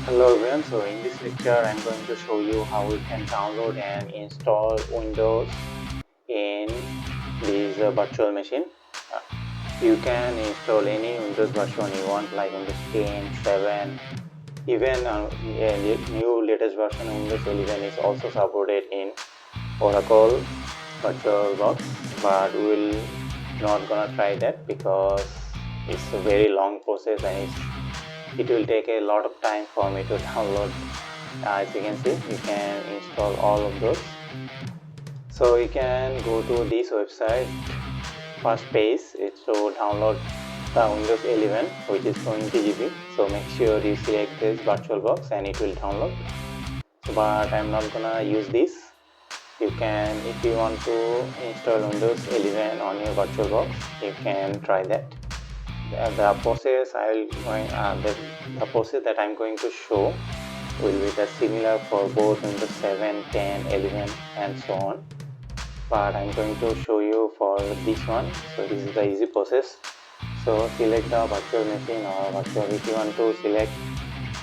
Hello everyone, so in this lecture I am going to show you how you can download and install Windows in this virtual machine. Uh, you can install any Windows version you want, like Windows 10, 7, even a new latest version of Windows 11 is also supported in Oracle VirtualBox, but we will not gonna try that because it's a very long process and it will take a lot of time for me to download. As you can see, you can install all of those. So you can go to this website. First page is to download the Windows 11, which is 20 GB. So make sure you select this VirtualBox and it will download. But I'm not gonna use this. You can, if you want to install Windows 11 on your VirtualBox, you can try that. The process the process that I'm going to show will be the similar for both Windows 7, 10, 11 and so on, but I'm going to show you for this one. So this is the easy process. So select the virtual machine or virtual. If you want to select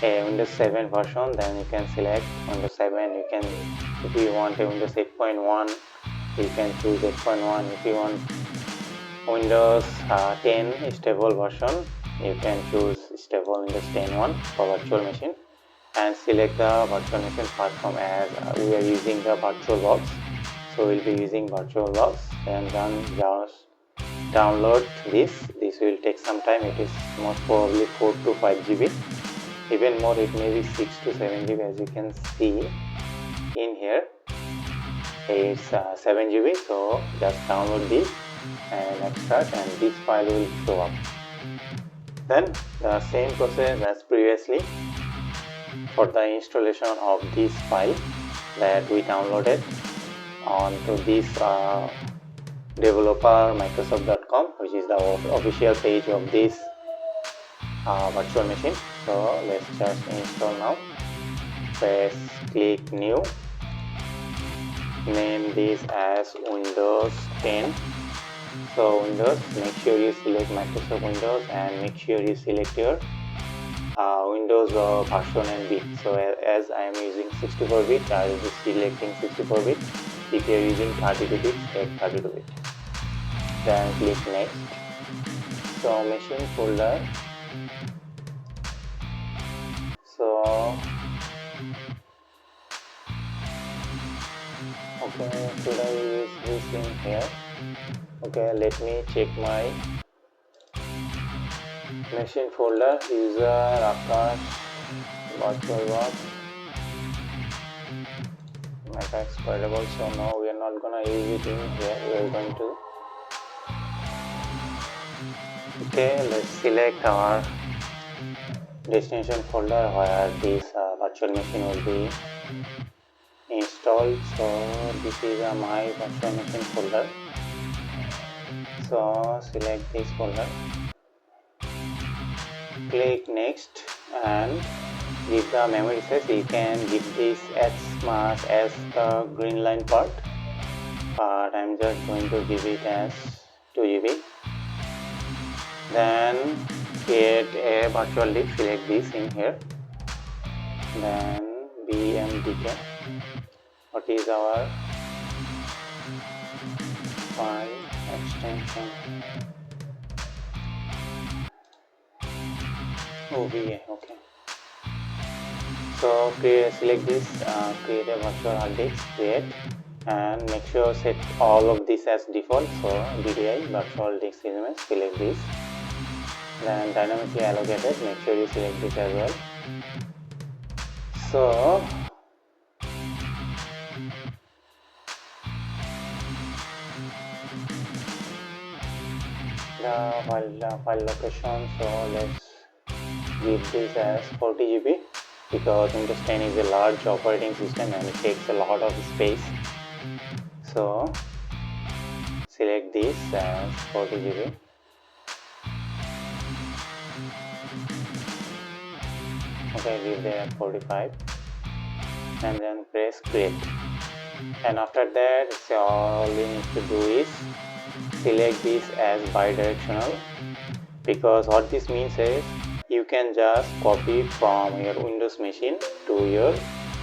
a Windows 7 version, then you can select Windows 7. You can, if you want a Windows 8.1, you can choose 8.1. If you want Windows 10 stable version, you can choose stable Windows 10 one for virtual machine and select the virtual machine platform. As we are using the VirtualBox, so we'll be using VirtualBox, and then just download this will take some time. It is most probably 4 to 5 GB, even more, it may be 6 to 7 GB. As you can see in here, it's 7 GB. So just download this and extract, and this file will show up. Then the same process as previously for the installation of this file that we downloaded onto this developer microsoft.com, which is the official page of this virtual machine. So let's just install now. Press click new, name this as Windows 10. So Windows, make sure you select Microsoft Windows and make sure you select your Windows version and bit. So as I am using 64-bit, I will be selecting 64-bit. If you are using 32-bit, take 32-bit. Then click next. So machine folder. So okay, should I use this in here? Okay, let me check my machine folder. User Akash VirtualBox meta exploitable. So no, we are not gonna use it in here. We are going to, okay, let's select our destination folder where this virtual machine will be installed. So this is my virtual machine folder. So select this folder, click next and give the memory size. You can give this as much as the green line part, but I'm just going to give it as 2 GB. Then create a virtual disk, select this in here. Then BMDK, what is our file extension? OVA, okay. So select this, create a virtual hard disk, create, and make sure set all of this as default. So VDI virtual disk image, select this. Then dynamically allocated, make sure you select this as well. So the file location, so let's give this as 40 GB because Windows 10 is a large operating system and it takes a lot of space. So select this as 40 GB. Okay, give there 45 and then press create. And after that, so all you need to do is select this as bidirectional, because what this means is you can just copy from your Windows machine to your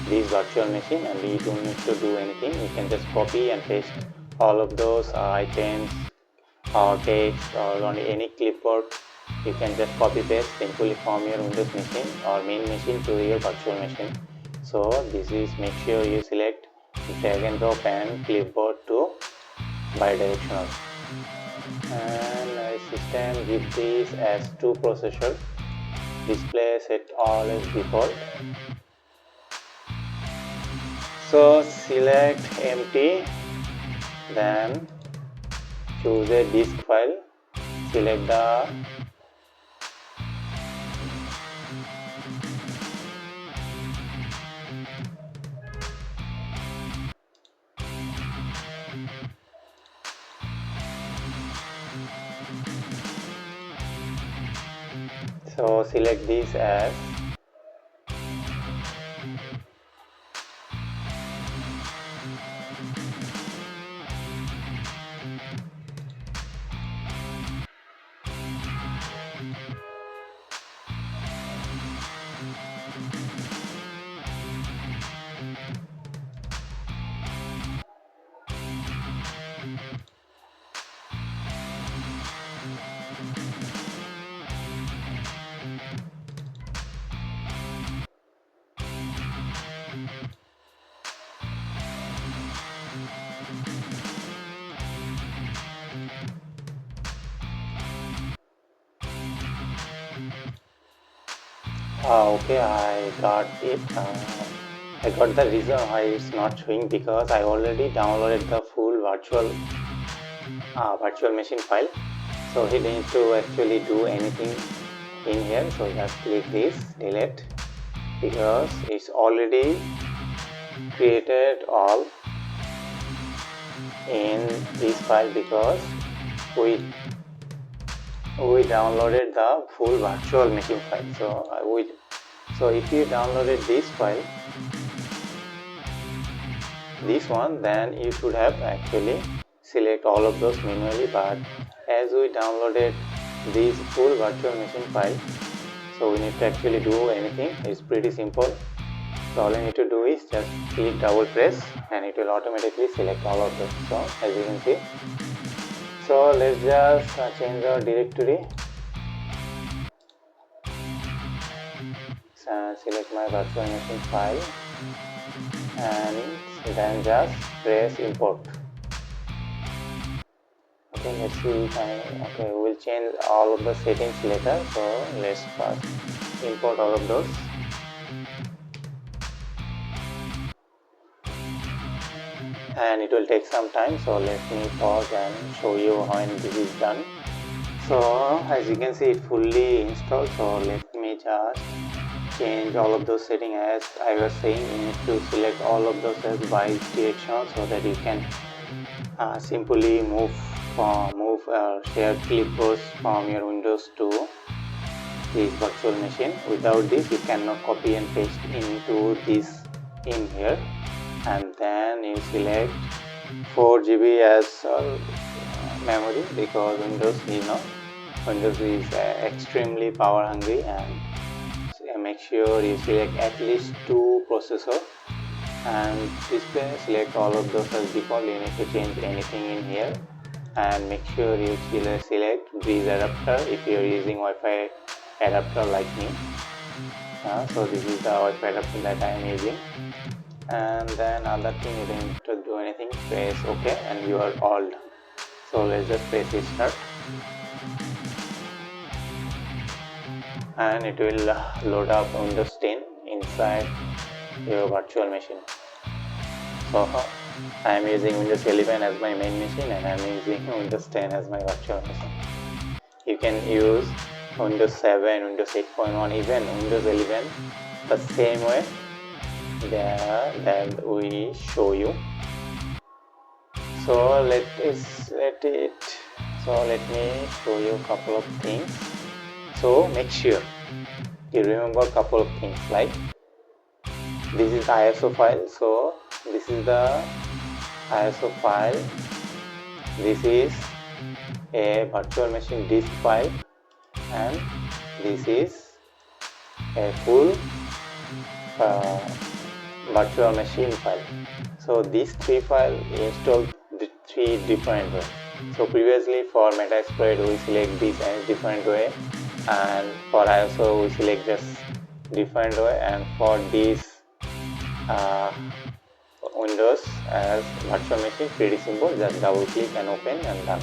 this virtual machine, and you don't need to do anything. You can just copy and paste all of those items or text or on any clipboard. You can just copy paste simply from your Windows machine or main machine to your virtual machine. So this is, make sure you select drag and drop and clipboard to bidirectional, and system give this as 2 processor, display set all as default. So select empty, then choose a disk file, select the so select this as okay, I got it. I got the reason why it's not showing, because I already downloaded the full virtual machine file. So he didn't to actually do anything in here. So just click this delete, because it's already created all in this file, because we downloaded the full virtual machine file. So if you downloaded this file, this one, then you should have actually select all of those manually, but as we downloaded this full virtual machine file, so we need to actually do anything. It's pretty simple. So all you need to do is just click double press and it will automatically select all of those. So as you can see, so let's just change our directory. Select my virtual machine file and then just press import. Okay, let's see if okay, we'll change all of the settings later. So let's first import all of those. And it will take some time, so let me pause and show you when this is done. So as you can see, it fully installed. So let me just change all of those settings. As I was saying, you need to select all of those as bi-directional, so that you can simply move shared clipboards from your Windows to this virtual machine. Without this, you cannot copy and paste into this in here. And then you select 4 GB as memory, because Windows is extremely power hungry, and make sure you select at least 2 processor. And display, select all of those as default. You need to change anything in here, and make sure you select bridge adapter if you are using Wi-Fi adapter like me. So this is the Wi-Fi adapter that I am using. And then other thing, you don't need to do anything, press OK and you are all done. So let's just press start, and it will load up Windows 10 inside your virtual machine. So I am using Windows 11 as my main machine, and I am using Windows 10 as my virtual machine. You can use Windows 7, Windows 8.1, even Windows 11 the same way that we show you. So let me show you a couple of things. So make sure you remember a couple of things, like this is the ISO file. So this is the ISO file, this is a virtual machine disk file, and this is a full virtual machine file. So these three files installed the three different ways. So previously for Metasploit we select this as different way, and for ISO we select just different way, and for this Windows as virtual machine, pretty simple, just double click and open and done.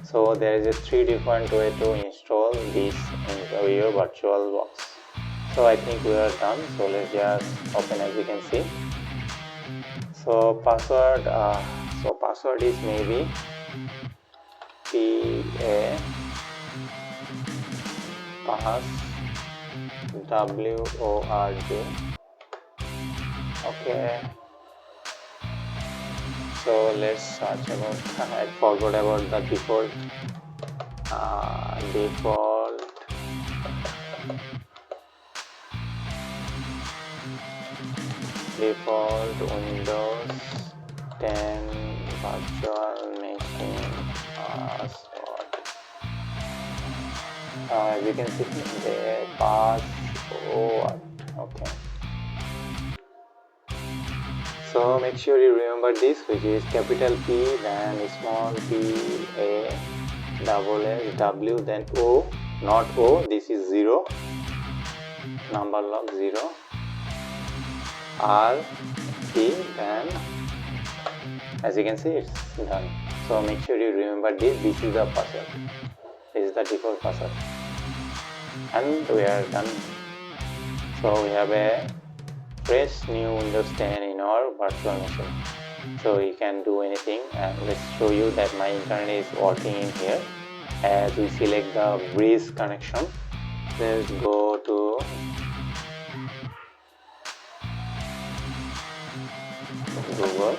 So there is a three different way to install this into your virtual box. So I think we are done, so let's just open. As you can see, so password is maybe PA pass WORD. Okay, so let's search about I forgot about the default Windows 10 virtual machine password. As you can see, the password. Okay. So make sure you remember this, which is capital P, then small p, A, double S, W, then O, not O, this is 0, number lock 0, R, T, then as you can see it's done. So make sure you remember this is the password, this is the default password, and we are done. So we have a fresh new Windows 10 in our virtual machine. So you can do anything, and let's show you that my internet is working in here. As we select the bridge connection, let's go to Google.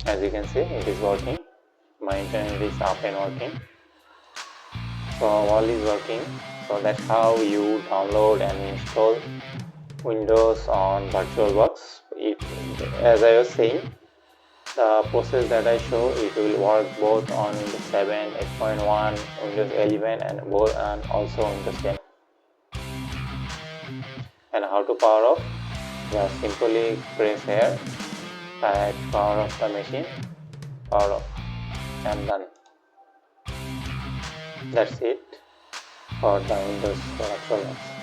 As you can see, it is working. My internet is up and working. So all is working. So that's how you download and install Windows on VirtualBox. As I was saying, the process that I show, it will work both on Windows 7, 8.1, Windows 11, and also Windows 10. And how to power off? Just simply press here, type power off the machine, power off, and done. That's it for the Windows VirtualBox.